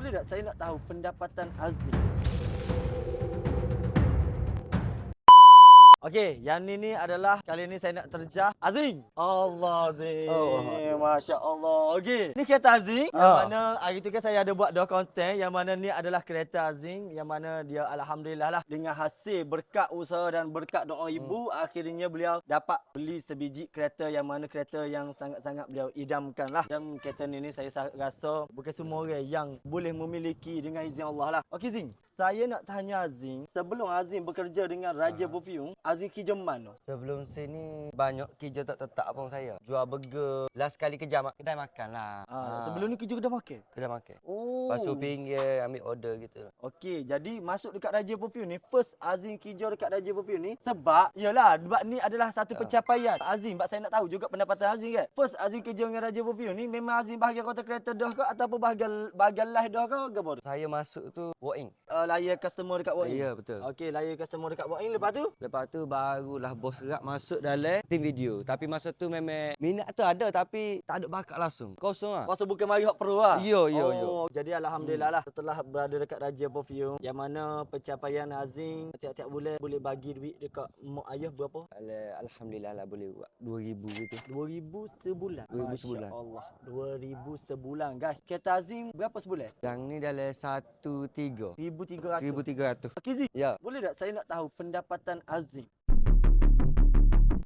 boleh tak saya nak tahu pendapatan Azim? Okey, yang ni adalah kali ni saya nak terjah Azim. Allah Azim. Masya Allah. Okey, ni kereta Azim yang mana hari tu kan saya ada buat 2 konten yang mana ni adalah kereta Azim yang mana dia alhamdulillah lah dengan hasil berkat usaha dan berkat doa ibu akhirnya beliau dapat beli sebiji kereta yang mana kereta yang sangat-sangat beliau idamkan lah. Dan kereta ni saya rasa bukan semua orang yang boleh memiliki dengan izin Allah lah. Okey Azim, saya nak tanya Azim, sebelum Azim bekerja dengan Raja Perfume, Azim kerja mana? Sebelum sini banyak kerja tak tetap pun saya. Jual burger. Last kali kerja kedai makan lah. Sebelum ni kerja kedai makan? Kedai makan. Oh. Lepas tu pinggir ambil order gitu. Okey, jadi masuk dekat Raja Perfume ni, first Azim kerja dekat Raja Perfume ni sebab ni adalah satu pencapaian. Azim, saya nak tahu juga pendapatan Azim kan. First Azim kerja dengan Raja Perfume ni memang Azim bahagian content creator dah ke ataupun bahagian live dah ke apa tu? Saya masuk tu walk-in. Layan customer dekat walk-in. Ya, betul. Okey, layan customer dekat walk-in, lepas tu Barulah bos gerak masuk dalam tim video. Tapi masa tu memang minat tu ada tapi tak ada bakat langsung. Kosong lah. Masa bukan mari hok pro lah. Ya. Jadi alhamdulillah lah setelah berada dekat Raja Perfume yang mana pencapaian Azim tiap-tiap bulan boleh bagi duit dekat mak ayah berapa? Alhamdulillah lah boleh buat 2000 gitu. 2000 sebulan. 2000 sebulan. Allah, 2000 sebulan guys. Kereta Azim berapa sebulan? Yang ni dalam 1300. 1300. 1300. Okey Zim, Ya. boleh tak saya nak tahu pendapatan Azim